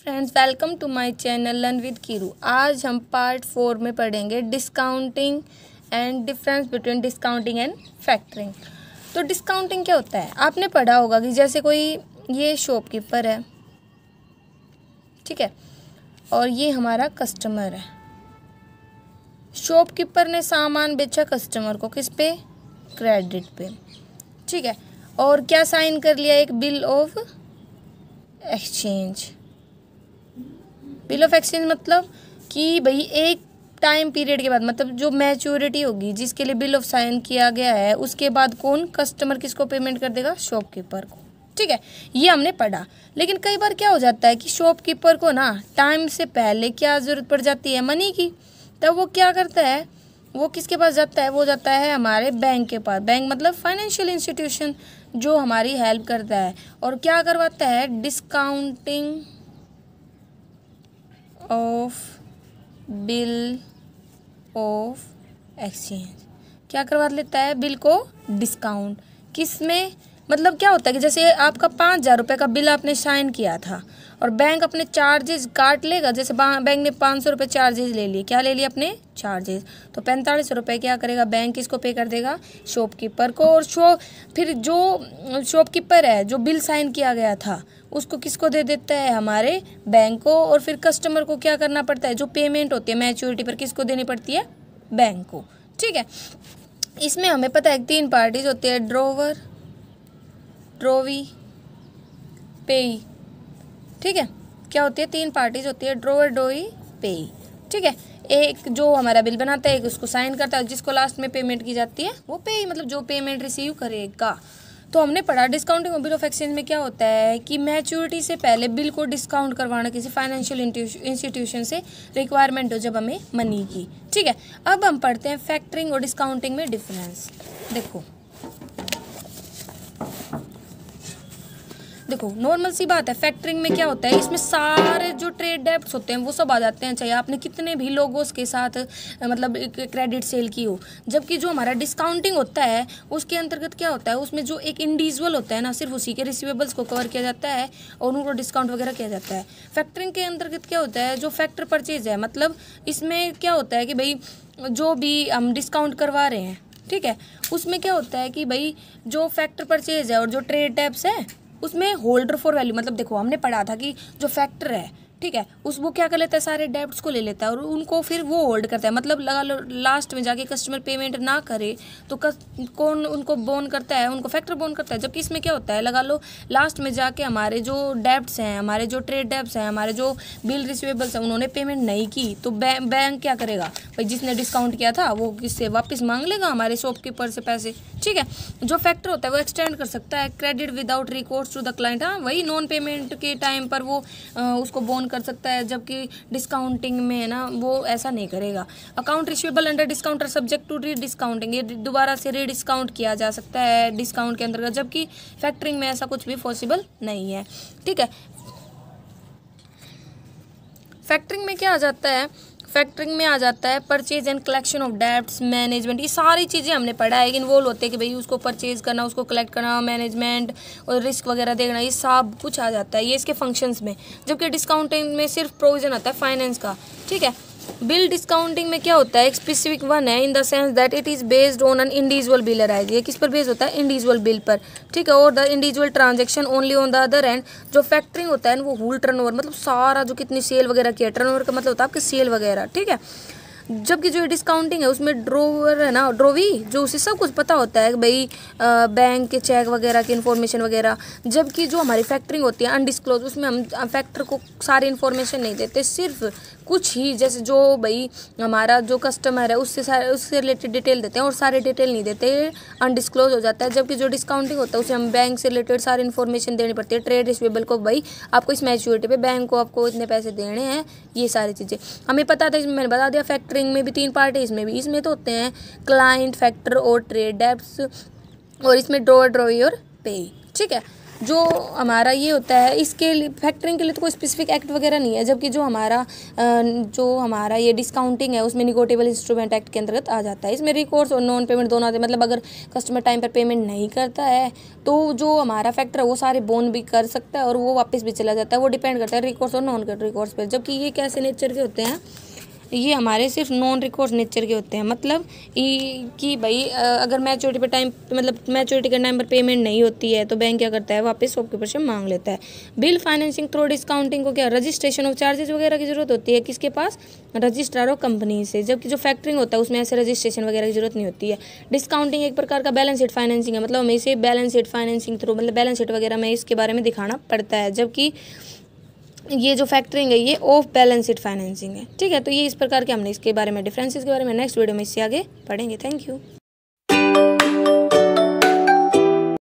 Friends, welcome to my channel learn with Keeru. आज हम part 4 में पढ़ेंगे discounting and difference between discounting and factoring. तो डिस्काउंटिंग क्या होता है, आपने पढ़ा होगा कि जैसे कोई ये शॉपकीपर है, ठीक है, और ये हमारा कस्टमर है। शॉपकीपर ने सामान बेचा कस्टमर को, किस पे? क्रेडिट पे, ठीक है। और क्या साइन कर लिया? एक bill of exchange. Bill of exchange मतलब कि भाई एक टाइम पीरियड के बाद, मतलब जो मैच्योरिटी होगी जिसके लिए बिल ऑफ साइन किया गया है, उसके बाद कौन कस्टमर किसको पेमेंट कर देगा? शॉपकीपर को, ठीक है। ये हमने पढ़ा। लेकिन कई बार क्या हो जाता है कि शॉपकीपर को ना टाइम से पहले क्या ज़रूरत पड़ जाती है? मनी की। तब वो क्या करता है? वो किसके पास जाता है? वो जाता है हमारे बैंक के पास। बैंक मतलब फाइनेंशियल इंस्टीट्यूशन जो हमारी हेल्प करता है और क्या करवाता है? Discounting of bill of exchange. क्या करवा लेता है? बिल को डिस्काउंट। किस में? मतलब क्या होता है कि जैसे आपका 5,000 रुपये का बिल आपने साइन किया था और बैंक अपने चार्जेस काट लेगा। जैसे बैंक ने 500 रुपये चार्जेस ले लिए। क्या ले लिए? अपने चार्जेस। तो 45 रुपये क्या करेगा? बैंक किसको पे कर देगा? शॉपकीपर को। और फिर जो शॉपकीपर है, जो बिल साइन किया गया था, उसको किसको दे देता है? हमारे बैंक को। और फिर कस्टमर को क्या करना पड़ता है? जो पेमेंट होती है मैच्योरिटी पर, किसको देनी पड़ती है? बैंक को, ठीक है। इसमें हमें पता है 3 पार्टीज होती है, ड्रोवर, ड्रोवी, पेई, ठीक है। क्या होती है? 3 पार्टीज होती है, ड्रोवर, ड्रोवी, पेई, ठीक है। एक जो हमारा बिल बनाता है, एक उसको साइन करता है, जिसको लास्ट में पेमेंट की जाती है वो पेई, मतलब जो पेमेंट रिसीव करेगा। तो हमने पढ़ा डिस्काउंटिंग और बिल ऑफ एक्सचेंज में क्या होता है कि मैच्योरिटी से पहले बिल को डिस्काउंट करवाना किसी फाइनेंशियल इंस्टीट्यूशन से रिक्वायरमेंट हो जब हमें मनी की, ठीक है। अब हम पढ़ते हैं फैक्टरिंग और डिस्काउंटिंग में डिफरेंस। देखो नॉर्मल सी बात है, फैक्टरिंग में क्या होता है, इसमें सारे जो ट्रेड डेब्ट्स होते हैं वो सब आ जाते हैं, चाहे आपने कितने भी लोगों के साथ मतलब क्रेडिट सेल की हो। जबकि जो हमारा डिस्काउंटिंग होता है उसके अंतर्गत क्या होता है, उसमें जो एक इंडिविजुअल होता है ना, सिर्फ उसी के रिसीवेबल्स को कवर किया जाता है और उनको डिस्काउंट वगैरह किया जाता है। फैक्टरिंग के अंतर्गत क्या होता है, जो फैक्टर परचेज है, मतलब इसमें क्या होता है कि भाई जो भी हम डिस्काउंट करवा रहे हैं, ठीक है, उसमें क्या होता है कि भाई जो फैक्टर परचेज है और जो ट्रेड डेब्ट्स है उसमें होल्डर फॉर वैल्यू, मतलब देखो हमने पढ़ा था कि जो फैक्टर है, ठीक है, वो क्या कर लेता है? सारे डेब्ट्स को ले लेता है और उनको फिर वो होल्ड करता है। मतलब लगा लो लास्ट में जाके कस्टमर पेमेंट ना करे तो कौन उनको बोन करता है? उनको फैक्टर बोन करता है। जबकि इसमें क्या होता है, लगा लो लास्ट में जाके हमारे जो डेब्ट्स हैं, हमारे जो ट्रेड डेब्ट्स हैं, हमारे जो बिल रिसीवेबल्स हैं, उन्होंने पेमेंट नहीं की तो बैंक क्या करेगा भाई? जिसने डिस्काउंट किया था वो किससे वापस मांग लेगा? हमारे शॉपकीपर से पैसे, ठीक है। जो फैक्टर होता है वो एक्सटेंड कर सकता है credit without recourse to the client. हाँ, वही नॉन पेमेंट के टाइम पर वो उसको बोन कर सकता है, जबकि डिस्काउंटिंग में है ना वो ऐसा नहीं करेगा। Account receivable under discount are subject to rediscounting, ये दोबारा से री डिस्काउंट किया जा सकता है डिस्काउंट के अंतर्गत, जबकि फैक्टरिंग में ऐसा कुछ भी पॉसिबल नहीं है, ठीक है। फैक्टरिंग में क्या आ जाता है? फैक्टरिंग में आ जाता है purchase and collection of debts, management. ये सारी चीज़ें हमने पढ़ा है, इन्वॉल्व होते हैं कि भाई उसको परचेज करना, उसको कलेक्ट करना, मैनेजमेंट और रिस्क वगैरह देखना, ये सब कुछ आ जाता है ये इसके फंक्शंस में। जबकि डिस्काउंटिंग में सिर्फ प्रोविजन आता है फाइनेंस का, ठीक है। बिल डिस्काउंटिंग में क्या होता है? एक स्पेसिफिक वन है in the sense that it is based on an individual wheeler eyes. ये किस पर बेस्ड होता है? इंडिविजुअल बिल पर, ठीक है। और the individual transaction only on the other and. जो फैक्टरिंग होता है वो होल टर्नओवर, मतलब सारा जो कितनी सेल वगैरह किया, टर्नओवर का मतलब होता है आपकी सेल वगैरह, ठीक है। जबकि जो डिस्काउंटिंग है उसमें ड्रोवर है ना, ड्रोवी, जो उसे सब कुछ पता होता है भाई बैंक के चेक वगैरह की इन्फॉर्मेशन वगैरह। जबकि जो हमारी फैक्टरिंग होती है अनडिस्क्लोज, उसमें हम फैक्टर को सारी इन्फॉर्मेशन नहीं देते, सिर्फ कुछ ही, जैसे जो भाई हमारा जो कस्टमर है उससे रिलेटेड डिटेल देते हैं और सारे डिटेल नहीं देते, अनडिस्क्लोज हो जाता है। जबकि जो डिस्काउंटिंग होता है उसे हम बैंक से रिलेटेड सारी इन्फॉर्मेशन देनी पड़ती है, ट्रेड रिसीवेबल को भाई आपको इस मैच्योरिटी पे बैंक को आपको इतने पैसे देने हैं, ये सारी चीज़ें हमें पता था। इसमें मैंने बता दिया फैक्टरिंग में भी 3 पार्ट है, इसमें भी। इसमें तो होते हैं क्लाइंट, फैक्टर और ट्रेड डेब्ट्स, और इसमें ड्रोवर, ड्रोवी और पे, ठीक है। जो हमारा ये होता है इसके लिए फैक्टरिंग के लिए तो कोई स्पेसिफिक एक्ट वगैरह नहीं है, जबकि जो हमारा ये डिस्काउंटिंग है उसमें निगोटिएबल इंस्ट्रूमेंट एक्ट के अंतर्गत आ जाता है। इसमें रिकोर्स और नॉन पेमेंट दोनों आते हैं, मतलब अगर कस्टमर टाइम पर पेमेंट नहीं करता है तो जो हमारा फैक्टर है वो सारे बोन भी कर सकता है और वो वापस भी चला जाता है। वो डिपेंड करता है रिकोर्स और नॉन रिकोर्स पर। जबकि ये कैसे नेचर के होते हैं, ये हमारे सिर्फ नॉन रिकोर्स नेचर के होते हैं। मतलब कि भाई अगर मैच्योरिटी पे टाइम मतलब मैच्योरिटी के टाइम पर पेमेंट नहीं होती है तो बैंक क्या करता है, वापस शॉपकीपर से मांग लेता है। बिल फाइनेंसिंग थ्रू डिस्काउंटिंग को क्या रजिस्ट्रेशन ऑफ चार्जेस वगैरह की जरूरत होती है, किसके पास, रजिस्ट्रार ऑफ कंपनी से। जबकि जो फैक्टरिंग होता है उसमें ऐसे रजिस्ट्रेशन वगैरह की जरूरत नहीं होती है। डिस्काउंटिंग एक प्रकार का बैलेंस शीट फाइनेंसिंग है, मतलब हमें इसे बैलेंस शीट फाइनेंसिंग थ्रू मतलब बैलेंस शीट वगैरह में इसके बारे में दिखाना पड़ता है। जबकि ये जो फैक्टरिंग है ये ऑफ बैलेंस शीट फाइनेंसिंग है। ठीक है, तो ये इस प्रकार के हमने इसके बारे में डिफरेंसेस के बारे में नेक्स्ट वीडियो में इससे आगे पढ़ेंगे। Thank you.